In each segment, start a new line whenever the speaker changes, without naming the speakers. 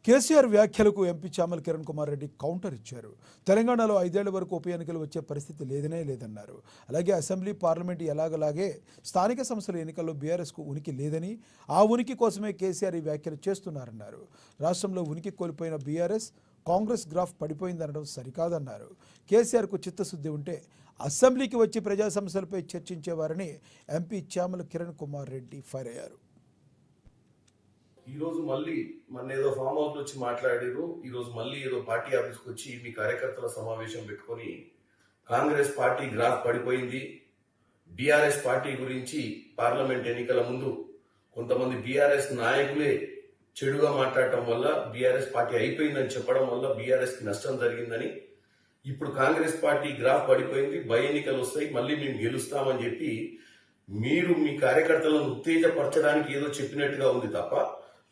కేసీఆర్ వ్యాఖ్యలకు MP Chamala Kiran Kumar Reddy counter ఇచ్చారు. తెలంగాణలో 5 ఏళ్ల వరకు ఉప ఎన్నికలు వచ్చే పరిస్థితి లేదన్నారు. అలాగే అసెంబ్లీ, పార్లమెంటు ఎలాగలాగే స్థానిక సంస్థల ఎన్నికల్లో బీఆర్ఎస్కు ఉనికి లేదని, ఆ ఉనికి కోసమే కేసీఆర్ ఈ వ్యాఖ్యలు చేస్తున్నారన్నారు. రాష్ట్రంలో ఉనికి కోల్పోయిన బీఆర్ఎస్, కాంగ్రెస్ గ్రాఫ్ పడిపోయిందనడం సరికాదన్నారు. కేసీఆర్కు చిత్తశుద్ధి ఉంటే అసెంబ్లీకి వచ్చి ప్రజా సమస్యలపై చర్చించేవారని ఎంపీ చామల కిరణ్ కుమార్ రెడ్డి ఫైర్ అయ్యారు.
ఈ రోజు మళ్ళీ మన ఏదో ఫామ్ హౌస్ వచ్చి మాట్లాడారు. ఈ రోజు మళ్ళీ ఏదో పార్టీ ఆఫీస్కి వచ్చి మీ కార్యకర్తల సమావేశం పెట్టుకొని కాంగ్రెస్ పార్టీ గ్రాఫ్ పడిపోయింది, బీఆర్ఎస్ పార్టీ గురించి పార్లమెంట్ ఎన్నికల ముందు కొంతమంది బీఆర్ఎస్ నాయకులే చెడుగా మాట్లాడటం వల్ల బీఆర్ఎస్ పార్టీ అయిపోయిందని చెప్పడం వల్ల బీఆర్ఎస్ కి నష్టం జరిగిందని, ఇప్పుడు కాంగ్రెస్ పార్టీ గ్రాఫ్ పడిపోయింది, బై ఎన్నికలు వస్తాయి, మళ్ళీ మేము గెలుస్తామని చెప్పి మీరు మీ కార్యకర్తలను ఉత్తేజపరచడానికి ఏదో చెప్పినట్టుగా ఉంది తప్ప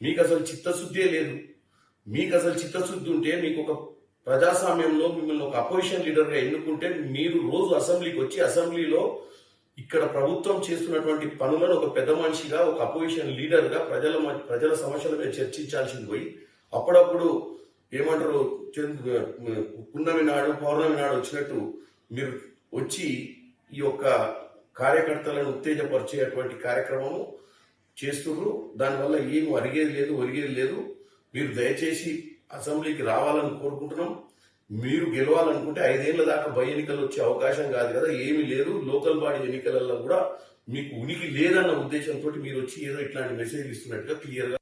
మీకు అసలు చిత్తశుద్ధే లేదు. మీకు అసలు చిత్తశుద్ధి ఉంటే మీకు ఒక ప్రజాస్వామ్యంలో మిమ్మల్ని ఒక అపోజిషన్ లీడర్గా ఎన్నుకుంటే మీరు రోజు అసెంబ్లీకి వచ్చి అసెంబ్లీలో ఇక్కడ ప్రభుత్వం చేస్తున్నటువంటి పనులను ఒక పెద్ద మనిషిగా, ఒక అపోజిషన్ లీడర్గా ప్రజల సమస్యల మీద చర్చించాల్సింది పోయి అప్పుడప్పుడు ఏమంటారు పున్నమి నాడు పౌర్ణమి నాడు వచ్చినట్టు మీరు వచ్చి ఈ యొక్క కార్యకర్తలను ఉత్తేజపరిచేటువంటి కార్యక్రమము చేస్తున్నారు. దానివల్ల ఏం ఒరిగేది లేదు. మీరు దయచేసి అసెంబ్లీకి రావాలని కోరుకుంటున్నాం. మీరు గెలవాలనుకుంటే 5 ఏళ్ల దాకా బై ఎన్నికలు వచ్చే అవకాశం కాదు కదా, ఏమీ లేదు. లోకల్ బాడీ ఎన్నికలలో కూడా మీకు ఉనికి లేదన్న ఉద్దేశంతో మీరు వచ్చి ఏదో ఇట్లాంటి మెసేజ్ ఇస్తున్నట్టుగా క్లియర్గా